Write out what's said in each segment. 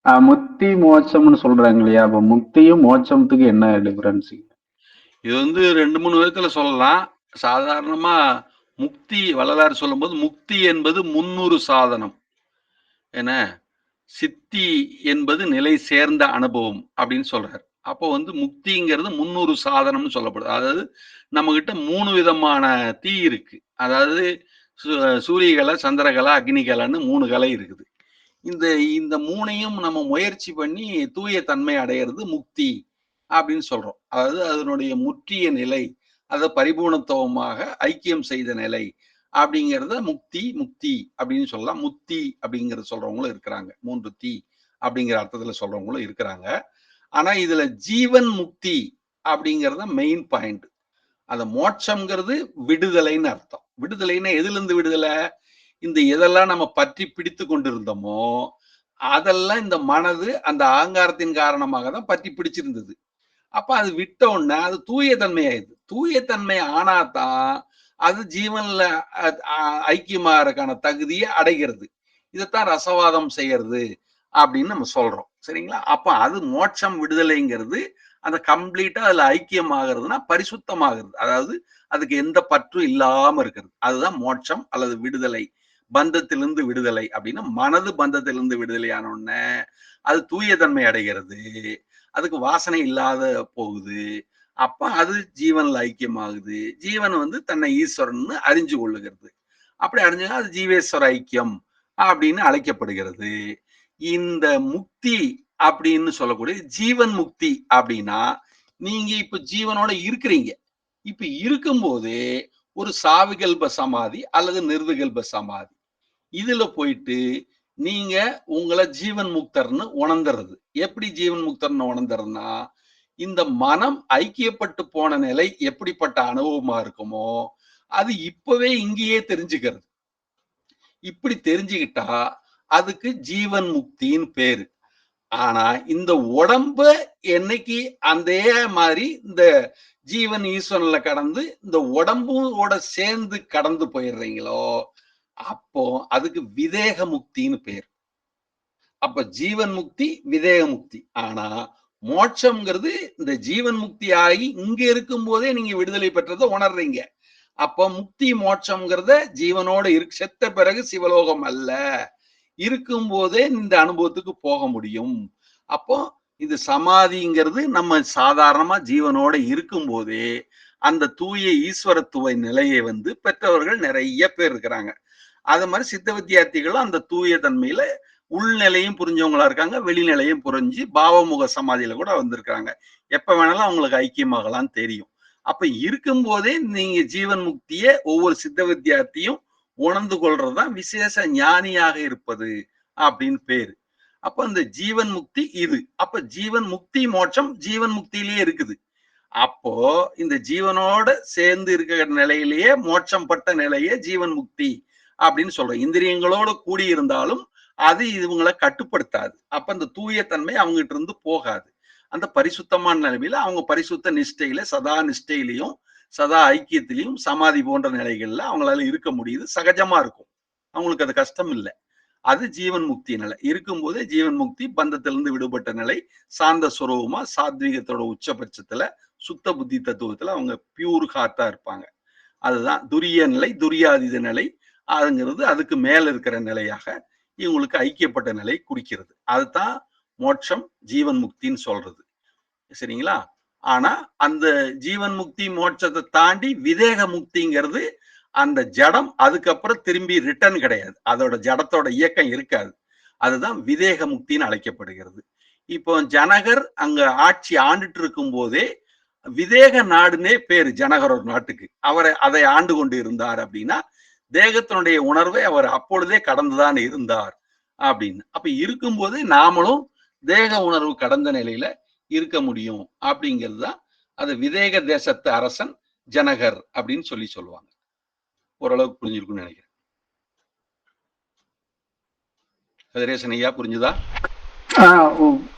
முக்தி மோட்சம்னு சொல்றாங்க இல்லையா? அப்ப முக்தியும் மோட்சத்துக்கு என்ன டிஃபரன்ஸ்? இது வந்து 2, 3 விதத்துல சொல்லலாம். சாதாரணமா முக்தி வள்ளலார் சொல்லும்போது, முக்தி என்பது 300 சாதனம். என்ன? சித்தி என்பது நிலை சேர்ந்த அனுபவம் அப்படின்னு சொல்றாரு. அப்போ வந்து முக்திங்கிறது 300 சாதனம்னு சொல்லப்படுது. அதாவது நம்மகிட்ட 3 விதமான தீ இருக்கு. அதாவது சு சூரிய கலை, சந்திரகலை, அக்னி கலைன்னு 3 கலை இருக்குது. இந்த இந்த 3யும் நம்ம முயற்சி பண்ணி தூய தன்மை அடையிறது முக்தி அப்படின்னு சொல்றோம். அதாவது அதனுடைய முற்றிய நிலை, அத பரிபூரணத்துவமாக ஐக்கியம் செய்த நிலை அப்படிங்கிறத முக்தி, முக்தி அப்படின்னு சொல்லலாம். முத்தி அப்படிங்கிறத சொல்றவங்களும் இருக்கிறாங்க. 3 தீ அப்படிங்கிற அர்த்தத்துல சொல்றவங்களும் இருக்கிறாங்க. ஆனா இதுல ஜீவன் முக்தி அப்படிங்கிறது மெயின் பாயிண்ட். அந்த மோட்சம்ங்கிறது விடுதலைன்னு அர்த்தம். விடுதலைன்னா எதிலிருந்து விடுதலை? இந்த எதெல்லாம் நம்ம பற்றி பிடித்து கொண்டிருந்தோமோ அதெல்லாம் இந்த மனது அந்த அகங்காரத்தின் காரணமாக தான் பற்றி பிடிச்சிருந்தது. அப்ப அது விட்ட உடனே அது தூய தன்மை ஆயிடுது. தூய தன்மை ஆனாதான் அது ஜீவன்ல ஐக்கியமாகறதுக்கான தகுதியை அடைகிறது. இதைத்தான் ரசவாதம் செய்யறது அப்படின்னு நம்ம சொல்றோம். சரிங்களா? அப்ப அது மோட்சம் விடுதலைங்கிறது அந்த கம்ப்ளீட்டா அதுல ஐக்கியமாகிறதுனா பரிசுத்தமாகிறது. அதாவது அதுக்கு எந்த பற்றும் இல்லாம இருக்கிறது. அதுதான் மோட்சம் அல்லது விடுதலை. பந்தத்திலிருந்து விடுதலை அப்படின்னா மனது பந்தத்திலிருந்து விடுதலையான உடனே அது தூய தன்மை அடைகிறது. அதுக்கு வாசனை இல்லாத போகுது. அப்ப அது ஜீவன்ல ஐக்கியமாகுது. ஜீவன் வந்து தன்னை ஈஸ்வரன் அறிஞ்சு கொள்ளுகிறது. அப்படி அறிஞ்சா அது ஜீவேஸ்வர ஐக்கியம் அப்படின்னு அழைக்கப்படுகிறது. இந்த முக்தி அப்படின்னு சொல்லக்கூடிய ஜீவன் முக்தி அப்படின்னா நீங்க இப்ப ஜீவனோட இருக்கிறீங்க. இப்ப இருக்கும்போது ஒரு சாவிகல்ப சமாதி அல்லது நிர்விகல்ப சமாதி இதுல போயிட்டு நீங்க உங்களை ஜீவன் முக்தர்னு உணர்ந்துறது. எப்படி ஜீவன் முக்தர்னு உணர்ந்துறதுன்னா இந்த மனம் ஐக்கியப்பட்டு போன நிலை எப்படிப்பட்ட அனுபவமா இருக்குமோ அது இப்பவே இங்கேயே தெரிஞ்சுக்கிறது. இப்படி தெரிஞ்சுக்கிட்டா அதுக்கு ஜீவன் முக்தின்னு பேரு. ஆனா இந்த உடம்ப என்னைக்கு அதே மாதிரி இந்த ஜீவன் ஈஸ்வரன்ல கடந்து இந்த உடம்போட சேர்ந்து கடந்து போயிடுறீங்களோ அப்போ அதுக்கு விதேக முக்தின்னு பேர். அப்ப ஜீவன் முக்தி விதேக முக்தி. ஆனா மோட்சம்ங்கிறது இந்த ஜீவன் முக்தி ஆகி இங்க இருக்கும் போதே நீங்க விடுதலை பெற்றதை உணர்றீங்க. அப்ப முக்தி மோட்சம்ங்கிறத ஜீவனோட செத்த பிறகு சிவலோகம் அல்ல, இருக்கும் போதே இந்த அனுபவத்துக்கு போக முடியும். அப்போ இது சமாதிங்கிறது நம்ம சாதாரணமா ஜீவனோட இருக்கும் போதே அந்த தூய ஈஸ்வரத்துவ நிலையை வந்து பெற்றவர்கள் நிறைய பேர் இருக்கிறாங்க. அது மாதிரி சித்த வித்தியார்த்திகளும் அந்த தூய தன்மையில உள்நிலையும் புரிஞ்சவங்களா இருக்காங்க, வெளிநிலையும் புரிஞ்சு பாவமுக சமாதியில கூட வந்திருக்காங்க. எப்ப வேணாலும் அவங்களுக்கு ஐக்கியமாகலாம் தெரியும். அப்ப இருக்கும் போதே நீங்க ஜீவன் முக்திய ஒவ்வொரு சித்த வித்தியார்த்தியும் உணர்ந்து கொள்றதுதான் விசேஷ ஞானியாக இருப்பது அப்படின்னு பேரு. அப்ப இந்த ஜீவன் முக்தி இது. அப்ப ஜீவன் முக்தி மோட்சம் ஜீவன் முக்தியிலேயே இருக்குது. அப்போ இந்த ஜீவனோட சேர்ந்து இருக்கிற நிலையிலேயே மோட்சம் பட்ட நிலையே ஜீவன் முக்தி அப்படின்னு சொல்றோம். இந்திரியங்களோட கூடி இருந்தாலும் அது இவங்களை கட்டுப்படுத்தாது. அப்ப அந்த தூய தன்மை அவங்ககிட்ட இருந்து போகாது. அந்த பரிசுத்தமான நிலைமையில அவங்க பரிசுத்த நிஷ்டையில சதா நிஷ்டையிலையும் சதா ஐக்கியத்திலையும் சமாதி போன்ற நிலைகள்ல அவங்களால இருக்க முடியுது. சகஜமா இருக்கும். அவங்களுக்கு அது கஷ்டம் இல்லை. அது ஜீவன் முக்தி நிலை. இருக்கும்போதே ஜீவன் முக்தி பந்தத்திலிருந்து விடுபட்ட நிலை. சாந்த சுரூபமா சாத்வீகத்தோட உச்சபட்சத்துல சுத்த புத்தி தத்துவத்துல அவங்க பியூர் ஹார்ட்டா இருப்பாங்க. அதுதான் துரிய நிலை, துரியாதீத நிலை. அதுங்கிறது அதுக்கு மேல இருக்கிற நிலையாக இவங்களுக்கு ஐக்கியப்பட்ட நிலை குறிக்கிறது. அதுதான் மோட்சம் ஜீவன் முக்தின்னு சொல்றது. சரிங்களா? ஆனா அந்த ஜீவன் முக்தி மோட்சத்தை தாண்டி விதேக முக்திங்கிறது அந்த ஜடம் அதுக்கப்புறம் திரும்பி ரிட்டர்ன் கிடையாது. அதோட ஜடத்தோட இயக்கம் இருக்காது. அதுதான் விதேக முக்தின்னு அழைக்கப்படுகிறது. இப்போ ஜனகர் அங்க ஆட்சி ஆண்டுட்டு இருக்கும் போதே விதேக நாடுனே பேரு ஜனகர் ஒரு நாட்டுக்கு. அவரை அதை ஆண்டு கொண்டு இருந்தார் அப்படின்னா தேகத்தினுடைய உணர்வை அவர் அப்பொழுதே கடந்துதான் இருந்தார் அப்படின்னு. அப்ப இருக்கும்போது நாமளும் தேக உணர்வு கடந்த நிலையில இருக்க முடியும் அப்படிங்கிறது தான் அது விதேக தேசத்து அரசன் ஜனகர் அப்படின்னு சொல்லுவாங்க. ஓரளவுக்கு புரிஞ்சிருக்கும்னு நினைக்கிறேன். கதிரேசன் ஐயா புரிஞ்சுதா?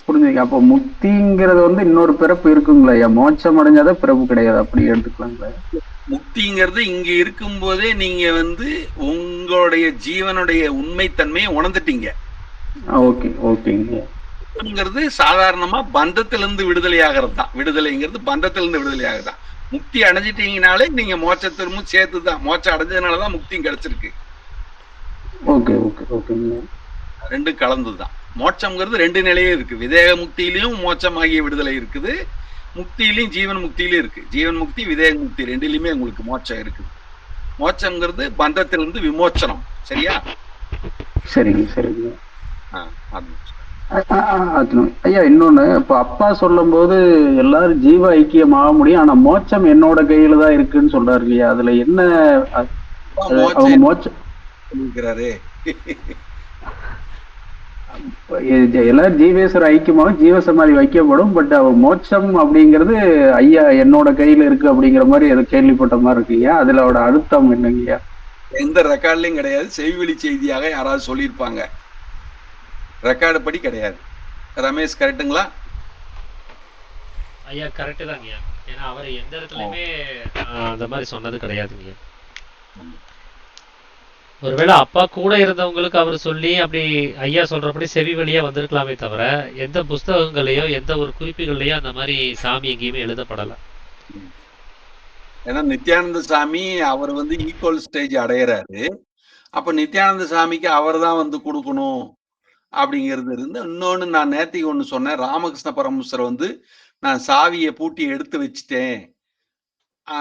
புரிஞ்சுங்க. அப்போ முக்திங்கிறது வந்து இன்னொரு பிறப்பு இருக்குங்களா ஐயா? மோட்சம் அடைஞ்சாதான் பிறப்பு கிடையாது, அப்படி எடுத்துக்கலாங்களா? முக்திங்கிறது இங்க இருக்கும் போதே நீங்க வந்து உங்களுடைய ஜீவனுடைய உண்மைத்தன்மையை உணர்ந்துட்டீங்க. ஓகே ஓகேங்க. மோட்சம்ங்கிறது சாதாரணமா பந்தத்திலிருந்து விடுதலை ஆகிறது தான். விடுதலைங்கிறது பந்தத்திலிருந்து விடுதலை ஆகுதான். முக்தி அடைஞ்சிட்டீங்கனாலே நீங்க மோட்சத்திலும் சேர்த்து தான். மோட்சம் அடைஞ்சதுனால தான் முக்தியும் கிடைச்சிருக்கு. ஓகே, ஓகே, ஓகேங்க. 2ம் கலந்தது தான். மோட்சம்ங்கிறது 2 நிலையே இருக்கு. விதேக முக்தியிலயும் மோட்சமாகிய விடுதலை இருக்குது. முக்தியிலயும் ஜீவன் முக்தியிலயும் இருக்கு. ஜீவன் முக்தி, விதேக முக்தி 2லயுமே உங்களுக்கு மோட்சம் இருக்குது. மோட்சம்ங்கிறது பந்தத்திலிருந்து விமோச்சனம். சரியா? சரிங்க, சரிங்க. ஆ, அது. ஐயா இன்னொன்னு, இப்ப அப்பா சொல்லும்போது எல்லாரும் ஜீவ ஐக்கியம் ஆக முடியும், ஆனா மோட்சம் என்னோட கையில தான் இருக்குன்னு சொல்றாரு இல்லையா? அதுல என்ன அவங்க மோட்சம் மோட்சம் இருக்கிறாரு. எல்லாரும் ஜீவேஸ்வர ஐக்கியமாக ஜீவசமாதி வைக்கப்படும். பட் அவ மோட்சம் அப்படிங்கிறது ஐயா என்னோட கையில இருக்கு அப்படிங்கிற மாதிரி எதை கேள்விப்பட்ட மாதிரி இருக்குங்கய்யா. அதுல அவட அழுத்தம் என்னங்கய்யா? எந்த ரெக்கார்ட்லயும் கிடையாது. செய்வழி செய்தியாக யாராவது சொல்லியிருப்பாங்க. ரெக்கார்டு படி கிடையாது. ரமேஷ் கரெக்டுங்களா? ஐயா கரெக்டு தாங்க ஐயா. ஏன்னா அவர் எந்த இடத்துலயுமே அந்த மாதிரி சொன்னது கிடையாதுங்க. ஒருவேளை அப்பா கூட இருந்தவங்களுக்கு அவர் சொல்லி அப்படி ஐயா சொல்றபடி செவி வழியா வந்திருக்கலாமே தவிர எந்த புஸ்தகங்களையோ எந்த ஒரு குறிப்புகள்லயோ அந்த மாதிரி சாமி எங்கேயுமே எழுதப்படலை. ஏன்னா நித்யானந்த சாமி அவர் வந்து ஈக்குவல் ஸ்டேஜ் அடையிறாரு. அப்ப நித்யானந்த சாமிக்கு அவர் தான் வந்து கொடுக்கணும் அப்படிங்கிறது இருந்து. இன்னொன்னு நான் நேத்திக்கு ஒண்ணு சொன்னேன். ராமகிருஷ்ண பரமஹம்சர் வந்து நான் சாவியை பூட்டி எடுத்து வச்சுட்டேன்.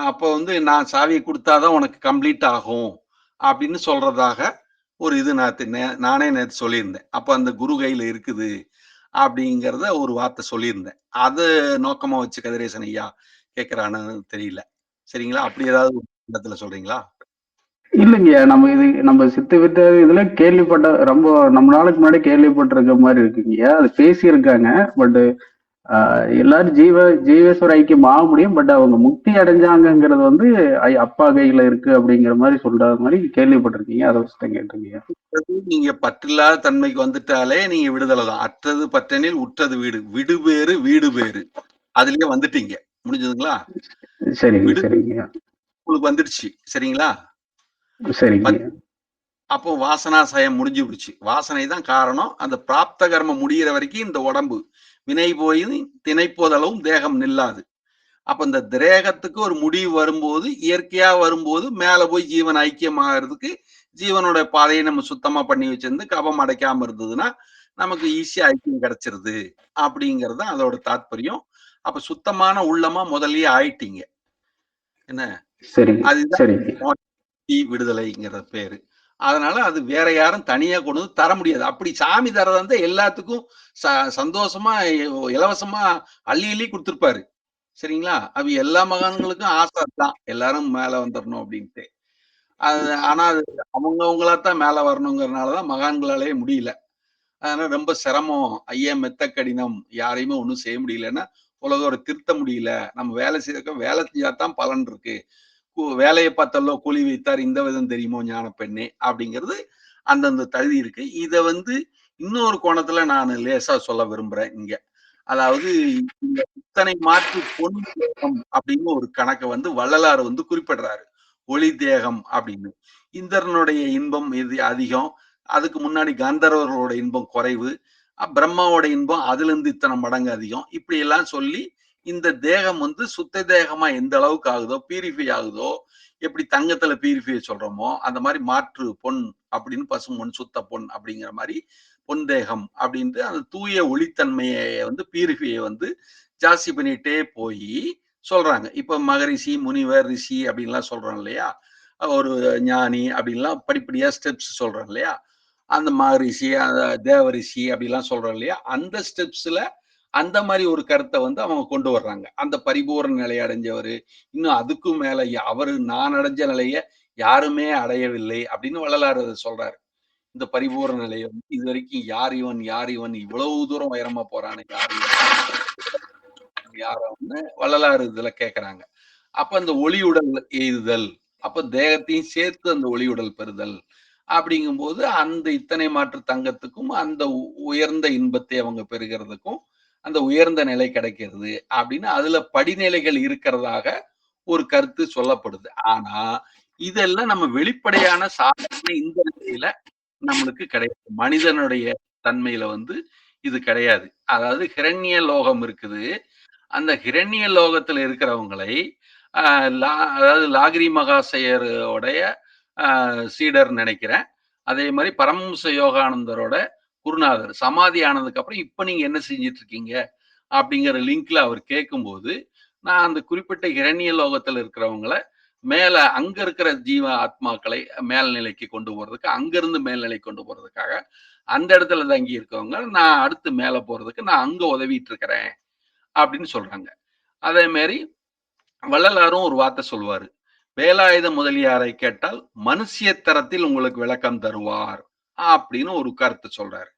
அப்ப வந்து நான் சாவியை கொடுத்தாதான் உனக்கு கம்ப்ளீட் ஆகும் அப்படின்னு சொல்றதாக ஒரு இது நானே நேத்து சொல்லியிருந்தேன். அப்ப அந்த குரு கையில இருக்குது அப்படிங்கிறத ஒரு வார்த்தை சொல்லியிருந்தேன். அது நோக்கமா வச்சு கதிரேசன் ஐயா கேட்கிறான்னு தெரியல. சரிங்களா? அப்படி ஏதாவது இடத்துல சொல்றீங்களா? இல்லைங்கய்யா, நம்ம சித்த வித்த இதுல கேள்விப்பட்ட ரொம்ப நம்ம நாளுக்கு முன்னாடி கேள்விப்பட்டிருக்க மாதிரி இருக்குங்கய்யா. அது பேசியிருக்காங்க. பட் எல்லாரும் ஜீவேஸ்வர ஐக்கியம் ஆக முடியும். பட் அவங்க முக்தி அடைஞ்சாங்கிறது வந்து அப்பா கையில இருக்கு அப்படிங்கிற மாதிரி சொல்ற மாதிரி கேள்விப்பட்டிருக்கீங்க. அதை வச்சு தான் கேட்டிருக்கீங்க. நீங்க பற்றில்லாத தன்மைக்கு வந்துட்டாலே நீங்க விடுதலை தான். அற்றது பற்றெனில் உற்றது வீடு. விடு பேரு வீடு பேரு. அதுலயே வந்துட்டீங்க. முடிஞ்சதுங்களா? சரிங்க, விடு சரிங்க, உங்களுக்கு வந்துடுச்சு. சரிங்களா? சரிங்க, அப்போ வாசனாசயம் முடிஞ்சு போச்சு. வாசனை தான் காரணம். அந்த பிராப்த கர்மம் முடிகிற வரைக்கும் இந்த உடம்பு வினை போய் திணைப்போதளவும் தேகம் நில்லாது. அப்ப இந்த தேகத்துக்கு ஒரு முடிவு வரும்போது, இயற்கையா வரும்போது மேல போய் ஜீவன் ஐக்கியமாகறதுக்கு ஜீவனோட பாதையை நம்ம சுத்தமா பண்ணி வச்சிருந்து கபம் அடைக்காம இருந்ததுன்னா நமக்கு ஈஸியா ஐக்கியம் கிடைச்சிருது அப்படிங்கிறது அதோட தாத்பரியம். அப்ப சுத்தமான உள்ளமா முதல்லயே ஆயிட்டீங்க. என்ன? சரிங்க, அதுதான் சரிங்க. மோட்ச விடுதலைங்கிற பேரு. அதனால அது வேற யாரும் தனியா கொண்டு வந்து தர முடியாது. அப்படி சாமி தரதா இருந்தா எல்லாத்துக்கும் சந்தோஷமா இலவசமா அள்ளி அள்ளி கொடுத்திருப்பாரு. சரிங்களா? அது எல்லா மகான்களுக்கும் ஆசை தான். எல்லாரும் மேல வந்துரணும் அப்படின்ட்டு. ஆனா அது அவங்கவங்களா தான் மேல வரணுங்கிறனால தான் மகான்களாலேயே முடியல. அதனால ரொம்ப சிரமம். ஐயா மெத்த கடினம். யாரையுமே ஒண்ணும் செய்ய முடியலன்னா, உலகம் ஒரு திருத்த முடியல. நம்ம வேலை செய்யறதுக்கு வேலை செஞ்சா தான் பலன் இருக்கு. வேலைய பார்த்தல்லோ கூலி வைத்தார் இந்த விதம் தெரியுமோ ஞான பெண்ணே! அப்படிங்கிறது அந்தந்த தகுதி இருக்கு. இத வந்து இன்னொரு கோணத்துல நான் லேசா சொல்ல விரும்புறேன் இங்க. அதாவது இந்த இத்தனை மாற்று பொன் தேகம் அப்படின்னு ஒரு கணக்க வந்து வள்ளலார் வந்து குறிப்பிடுறாரு. ஒளி தேகம் அப்படின்னு. இந்திரனுடைய இன்பம் இது அதிகம். அதுக்கு முன்னாடி கந்தர்வர்களோட இன்பம் குறைவு. பிரம்மாவோட இன்பம் அதிலிருந்து இத்தனை மடங்கு அதிகம். இப்படி எல்லாம் சொல்லி இந்த தேகம் வந்து சுத்த தேகமா எந்த அளவுக்கு ஆகுதோ, பியூரிஃபை ஆகுதோ, எப்படி தங்கத்துல பியூரிஃபை சொல்றோமோ, அந்த மாதிரி மாற்று பொன் அப்படின்னு பசும்பொன், சுத்த பொன் அப்படிங்கிற மாதிரி பொன் தேகம் அப்படின்ட்டு அந்த தூய ஒளித்தன்மையை வந்து பியூரிஃபையை வந்து ஜாஸ்தி பண்ணிட்டே போய் சொல்றாங்க. இப்ப மகரிஷி, முனிவர், ரிஷி அப்படின்லாம் சொல்றோம் இல்லையா? ஒரு ஞானி அப்படின்லாம் படிப்படியா ஸ்டெப்ஸ் சொல்றோம் இல்லையா? அந்த மகரிஷி, அந்த தேவரிஷி அப்படிலாம் சொல்றோம் இல்லையா? அந்த ஸ்டெப்ஸ்ல அந்த மாதிரி ஒரு கருத்தை வந்து அவங்க கொண்டு வர்றாங்க. அந்த பரிபூரண நிலையை அடைஞ்சவரு, இன்னும் அதுக்கும் மேல அவரு நான் அடைஞ்ச நிலைய யாருமே அடையவில்லை அப்படின்னு வள்ளலார் சொல்றாரு. இந்த பரிபூரண நிலையை வந்து இதுவரைக்கும் யார் இவன்? யார் இவன்? இவ்வளவு தூரம் உயரமா போறானே யார் இவன்? யாருன்னு வள்ளலார் இதுல கேட்கறாங்க. அப்ப அந்த ஒளியுடல் எய்துதல், அப்ப தேகத்தையும் சேர்த்து அந்த ஒளியுடல் பெறுதல் அப்படிங்கும்போது அந்த இத்தனை மாற்று தங்கத்துக்கும் அந்த உயர்ந்த இன்பத்தை அவங்க பெறுகிறதுக்கும் அந்த உயர்ந்த நிலை கிடைக்கிறது அப்படின்னு அதுல படிநிலைகள் இருக்கிறதாக ஒரு கருத்து சொல்லப்படுது. ஆனா இதெல்லாம் நம்ம வெளிப்படையான சாதாரண இந்த நிலையில நம்மளுக்கு கிடையாது. மனிதனுடைய தன்மையில வந்து இது கிடையாது. அதாவது ஹிரண்ய லோகம் இருக்குது. அந்த ஹிரண்ய லோகத்துல இருக்கிறவங்களை அதாவது லாகிரி மகாசயருடைய சீடர் நினைக்கிறேன். அதே மாதிரி பரமஹம்ச யோகானந்தரோட குருநாதர் சமாதி ஆனதுக்கு அப்புறம் இப்ப நீங்க என்ன செஞ்சிட்டு இருக்கீங்க அப்படிங்கிற லிங்க்ல அவர் கேட்கும்போது, நான் அந்த குறிப்பிட்ட இரணிய லோகத்துல இருக்கிறவங்கள மேல அங்க இருக்கிற ஜீவ ஆத்மாக்களை மேல்நிலைக்கு கொண்டு போறதுக்கு, அங்கிருந்து மேல்நிலை கொண்டு போறதுக்காக அந்த இடத்துல தங்கி இருக்கவங்க நான் அடுத்து மேல போறதுக்கு நான் அங்க உதவிட்டு இருக்கிறேன் அப்படின்னு சொல்றாங்க. அதே மாதிரி வள்ளலாரும் ஒரு வார்த்தை சொல்வாரு. வேலாயுத முதலியாரை கேட்டால் மனுஷிய தரத்தில் உங்களுக்கு விளக்கம் தருவார் அப்படின்னு ஒரு கருத்து சொல்றாரு.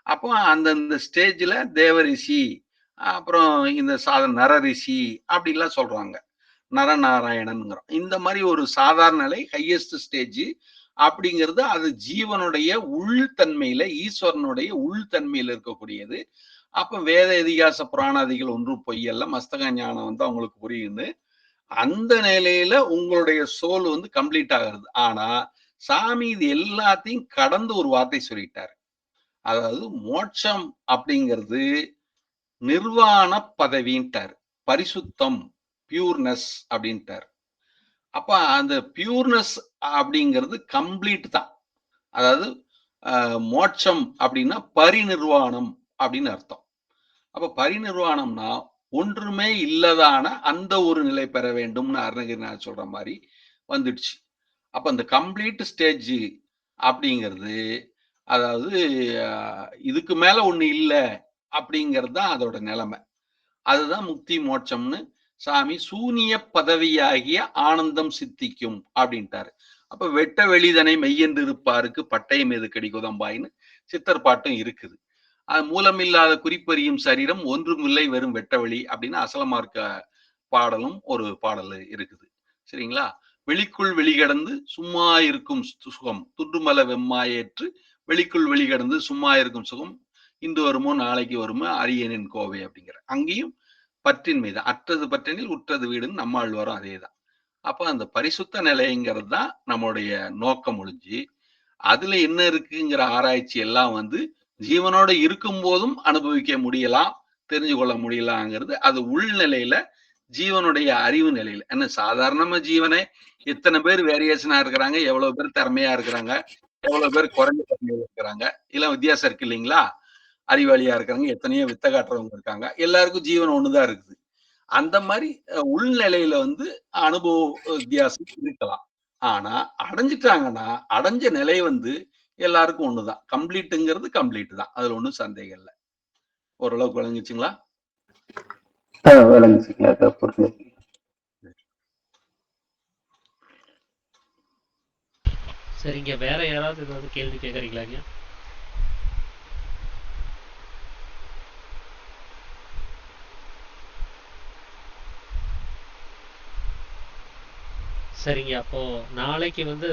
அப்போ அந்தந்த ஸ்டேஜ்ல தேவரிஷி, அப்புறம் இந்த நரரிஷி அப்படிலாம் சொல்றாங்க. நரநாராயணன்ங்கிறோம். இந்த மாதிரி ஒரு சாதாரண நிலை ஹையஸ்ட் ஸ்டேஜ் அப்படிங்கிறது அது ஜீவனுடைய உள்தன்மையில, ஈஸ்வரனுடைய உள்தன்மையில இருக்கக்கூடியது. அப்ப வேத இதிகாச புராணாதிகள் ஒன்றும் பொய்யல்ல, மஸ்தக ஞானம் வந்து அவங்களுக்கு புரியுது. அந்த நிலையில உங்களுடைய சோல் வந்து கம்ப்ளீட் ஆகிறது. ஆனா சாமி இது எல்லாத்தையும் கடந்து ஒரு வார்த்தை சொல்லிட்டாரு. அதாவது மோட்சம் அப்படிங்கிறது நிர்வாண பதவின்ட்டார், பரிசுத்தம், பியூர்னஸ் அப்படின்ட்டார். அப்ப அந்த பியூர்னஸ் அப்படிங்கிறது கம்ப்ளீட் தான். அதாவது மோட்சம் அப்படின்னா பரிநிர்வாணம் அப்படின்னு அர்த்தம். அப்ப பரிநிர்வாணம்னா ஒன்றுமே இல்லதான அந்த ஒரு நிலை பெற வேண்டும்னு அருணகிரிநாதர் சொல்ற மாதிரி வந்துடுச்சு. அப்ப அந்த கம்ப்ளீட் ஸ்டேஜ் அப்படிங்கிறது அதாவது இதுக்கு மேல ஒண்ணு இல்லை அப்படிங்கிறது தான் அதோட நிலைமை. அதுதான் முக்தி மோட்சம்னு சாமி சூனிய பதவியாகிய ஆனந்தம் சித்திக்கும் அப்படின்ட்டாரு. அப்ப வெட்ட வெளிதனை மெய்யென்று இருப்பாருக்கு பட்டயம் எது கடிகுதம்பாயின்னு சித்தர் பாட்டும் இருக்குது. அது மூலமில்லாத குறிப்பறியும் சரீரம் ஒன்றுமில்லை வெறும் வெட்டவெளி அப்படின்னு அசலமார்க்க பாடலும் ஒரு பாடல் இருக்குது. சரிங்களா? வெளிக்குள் வெளிகடந்து சும்மா இருக்கும் சுகம் துண்டுமல வெம்மாயேற்று வெளிக்குள் வெளிகடந்து சும்மா இருக்கும் சுகம் இன்று வருமோ நாளைக்கு வருமோ அரியனின் கோவை அப்படிங்கிற அங்கேயும் பற்றின் மீது அற்றது பற்றினில் உற்றது வீடுன்னு நம்மால் வரும். அதேதான். அப்ப அந்த பரிசுத்த நிலைங்கிறது தான் நம்மளுடைய நோக்கம் ஒழிஞ்சு அதுல என்ன இருக்குங்கிற ஆராய்ச்சி எல்லாம் வந்து ஜீவனோட இருக்கும் போதும் அனுபவிக்க முடியலாம், தெரிஞ்சு கொள்ள முடியலாங்கிறது அது உள்நிலையில ஜீவனுடைய அறிவு நிலையில. என்ன சாதாரணமா ஜீவனை எத்தனை பேர் வேரியேஷனா இருக்கிறாங்க, எவ்வளவு பேர் திறமையா இருக்கிறாங்க, எவ்வளவு பேர் குறைஞ்ச திறமையில இருக்கிறாங்க, எல்லாம் வித்தியாசம் இருக்கு இல்லைங்களா? அறிவாளியா இருக்கிறாங்க, எத்தனையோ வித்த காட்டுறவங்க இருக்காங்க, எல்லாருக்கும் ஜீவன் ஒண்ணுதான் இருக்குது. அந்த மாதிரி உள்நிலையில வந்து அனுபவ வித்தியாசம் இருக்கலாம். ஆனா அடைஞ்சிட்டாங்கன்னா அடைஞ்ச நிலை வந்து எல்லாருக்கும் ஒண்ணுதான். கம்ப்ளீட்டுங்கிறது கம்ப்ளீட் தான். அதுல ஒண்ணும் சந்தேகம் இல்லை. ஓரளவுக்கு விளங்குச்சுங்களா? விளங்குச்சுங்க. சரிங்க, வேற யாராவது ஏதாவது கேள்வி கேட்கறீங்களாங்க? சரிங்க, அப்போ நாளைக்கு வந்து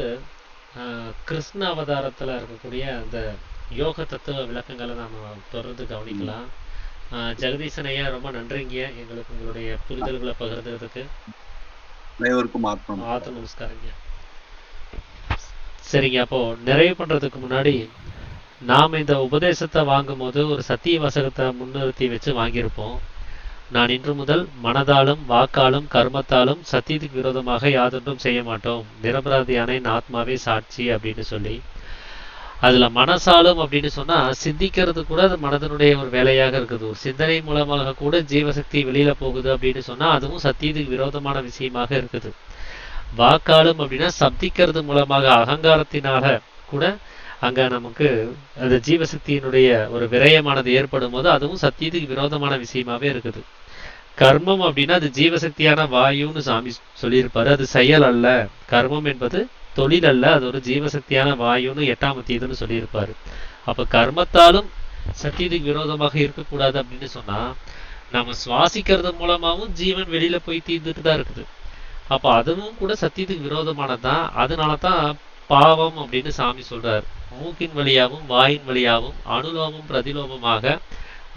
கிருஷ்ண அவதாரத்துல இருக்கக்கூடிய அந்த யோக தத்துவ விளக்கங்களை நாம தொடர்ந்து கவனிக்கலாம். ஜெகதீசன் ஐயா, ரொம்ப நன்றிங்க எங்களுக்கு உங்களுடைய புரிதல்களை பகிர்ந்ததுக்கு. அனைவருக்கும் ஆத்ம நமஸ்காரங்க. சரிங்க, அப்போ நிறைவு பண்றதுக்கு முன்னாடி நாம இந்த உபதேசத்தை வாங்கும் போது ஒரு சத்திய வாசகத்தை முன்னிறுத்தி வச்சு வாங்கியிருப்போம். நான் இன்று முதல் மனதாலும் வாக்காலும் கர்மத்தாலும் சத்தியத்துக்கு விரோதமாக யாதொன்றும் செய்ய மாட்டோம், நிரபராதியான என் ஆத்மாவே சாட்சி அப்படின்னு சொல்லி, அதுல மனசாலும் அப்படின்னு சொன்னா சிந்திக்கிறது கூட அது மனதனுடைய ஒரு வேலையாக இருக்குது. ஒரு சிந்தனை மூலமாக கூட ஜீவசக்தி வெளியில போகுது அப்படின்னு சொன்னா அதுவும் சத்தியத்துக்கு விரோதமான விஷயமாக இருக்குது. வாக்காலும் அப்படின்னா சப்திக்கிறது மூலமாக அகங்காரத்தினால கூட அங்க நமக்கு அந்த ஜீவசக்தியினுடைய ஒரு விரயமானது ஏற்படும் போது அதுவும் சத்தியத்துக்கு விரோதமான விஷயமாவே இருக்குது. கர்மம் அப்படின்னா அது ஜீவசக்தியான வாயுன்னு சாமி சொல்லியிருப்பாரு. அது செயல் அல்ல. கர்மம் என்பது தொழில் அல்ல, அது ஒரு ஜீவசக்தியான வாயுன்னு 8ஆம் அத்தியாயம்னு சொல்லியிருப்பாரு. அப்ப கர்மத்தாலும் சத்தியத்துக்கு விரோதமாக இருக்கக்கூடாது அப்படின்னு சொன்னா நம்ம சுவாசிக்கிறது மூலமாவும் ஜீவன் வெளியில போய் தீர்ந்துட்டு தான் இருக்குது. அப்ப அதுவும் கூட சத்தியத்துக்கு விரோதமானதுதான். அதனாலதான் பாவம் அப்படின்னு சாமி சொல்றாரு. மூக்கின் வழியாகவும் வாயின் வழியாகவும் அனுலோபம் பிரதிலோபமாக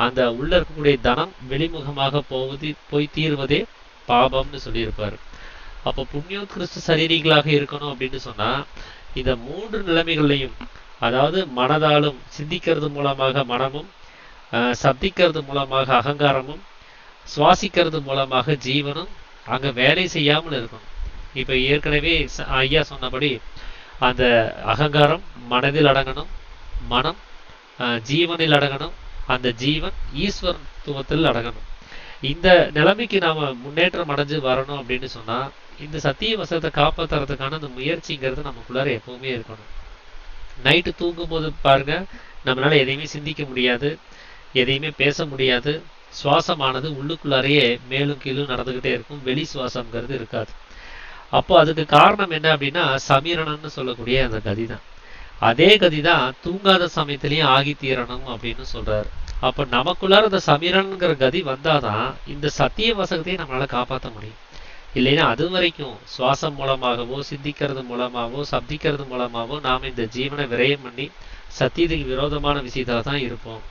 அந்த உள்ள இருக்கக்கூடிய தனம் வெளிமுகமாக போய் தீர்வதே பாபம்னு சொல்லியிருப்பாரு. அப்போ புண்ணியோத்கிருஷ்ட சரீரிகளாக இருக்கணும் அப்படின்னு சொன்னா இந்த 3 நிலைமைகள்லையும், அதாவது மனதாலும் சிந்திக்கிறது மூலமாக மனமும், சப்திக்கிறது மூலமாக அகங்காரமும், சுவாசிக்கிறது மூலமாக ஜீவனும் அங்க வேலை செய்யாமல் இருக்கணும். இப்ப ஏற்கனவே ஐயா சொன்னபடி அந்த அகங்காரம் மனதில் அடங்கணும், மனம் ஜீவனில் அடங்கணும், அந்த ஜீவன் ஈஸ்வரத்துவத்தில் அடங்கணும். இந்த நிலைமைக்கு நாம முன்னேற்றம் அடைஞ்சு வரணும் அப்படின்னு சொன்னா இந்த சத்திய வசத்தை காப்பாத்துறதுக்கான அந்த முயற்சிங்கிறது நமக்குள்ளார எப்பவுமே இருக்கணும். நைட்டு தூங்கும் போது பாருங்க, நம்மளால எதையுமே சிந்திக்க முடியாது, எதையுமே பேச முடியாது. சுவாசமானது உள்ளுக்குள்ளாரையே மேலும் கீழும் நடந்துகிட்டே இருக்கும், வெளி சுவாசம்ங்கிறது இருக்காது. அப்போ அதுக்கு காரணம் என்ன அப்படின்னா சமீரணம்னு சொல்லக்கூடிய அந்த கதி தான். அதே கதி தான் தூங்காத சமயத்திலையும் ஆகி தீரணும் அப்படின்னு சொல்றாரு. அப்ப நமக்குள்ளார அந்த சமீரன்கிற கதி வந்தாதான் இந்த சத்திய வசகத்தையும் நம்மளால காப்பாற்ற முடியும். இல்லைன்னா அது வரைக்கும் சுவாசம் மூலமாகவோ, சிந்திக்கிறது மூலமாகவோ, சப்திக்கிறது மூலமாகவோ நாம் இந்த ஜீவனை விரயம் பண்ணி சத்தியத்துக்கு விரோதமான விஷயத்துல தான் இருப்போம்.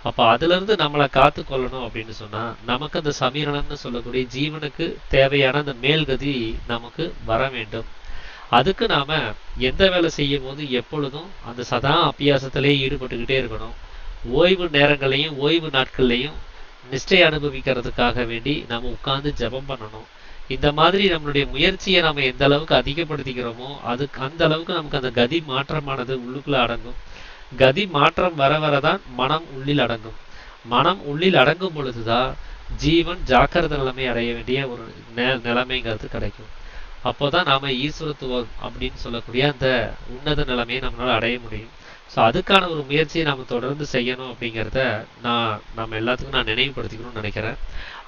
அப்ப அதுல இருந்து நம்மளை காத்து கொள்ளணும் அப்படின்னு சொன்னா நமக்கு அந்த சமீரணம்னு சொல்லக்கூடிய ஜீவனுக்கு தேவையான அந்த மேல்கதி நமக்கு வர வேண்டும். அதுக்கு நாம எந்த வேலை செய்யும் போது எப்பொழுதும் அந்த சதா அபியாசத்திலேயே ஈடுபட்டுக்கிட்டே இருக்கணும். ஓய்வு நேரங்களையும் ஓய்வு நாட்கள்லையும் நிஷ்டை அனுபவிக்கிறதுக்காக வேண்டி நம்ம உட்கார்ந்து ஜெபம் பண்ணணும். இந்த மாதிரி நம்மளுடைய முயற்சியை நம்ம எந்த அளவுக்கு அதிகப்படுத்திக்கிறோமோ அதுக்கு அந்த அளவுக்கு நமக்கு அந்த கதி மாற்றமானது உள்ளுக்குள்ள அடங்கும். கதி மாற்றம் வர வரதான் மனம் உள்ளில் அடங்கும். மனம் உள்ளில் அடங்கும் பொழுதுதான் ஜீவன் ஜாக்கிரத நிலைமை அடைய வேண்டிய ஒரு நிலைமைங்கிறது கிடைக்கும். அப்போதான் நாம ஈஸ்வரத்துவம் அப்படின்னு சொல்லக்கூடிய அந்த உன்னத நிலைமையை நம்மளால அடைய முடியும். ஸோ அதுக்கான ஒரு முயற்சியை நம்ம தொடர்ந்து செய்யணும் அப்படிங்கிறத நம்ம எல்லாத்துக்கும் நான் நினைவுபடுத்திக்கணும்னு நினைக்கிறேன்.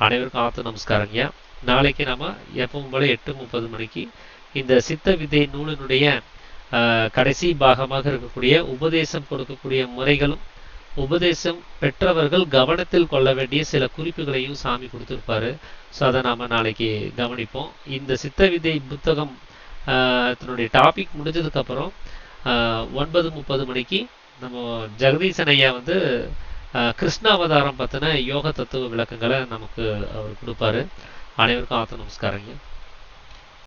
அனைவருக்கும் ஆத்து நமஸ்காரங்கய்யா. நாளைக்கு நம்ம எப்பவும் போல 8:30 மணிக்கு இந்த சித்த வித்தை நூலினுடைய கடைசி பாகமாக இருக்கக்கூடிய உபதேசம் கொடுக்கக்கூடிய முறைகளும், உபதேசம் பெற்றவர்கள் கவனத்தில் கொள்ள வேண்டிய சில குறிப்புகளையும் சாமி கொடுத்துருப்பாரு. ஸோ அதை நாம நாளைக்கு கவனிப்போம். இந்த சித்த வித்தை புத்தகம் தன்னுடைய டாபிக் முடிஞ்சதுக்கு அப்புறம் 9:30 மணிக்கு நம்ம ஜெகதீசன் ஐயா வந்து கிருஷ்ண அவதாரம் பத்தின யோக தத்துவ விளக்கங்களை நமக்கு அவர் கொடுப்பாரு. அனைவருக்கும் ஆத்த நமஸ்காரங்க.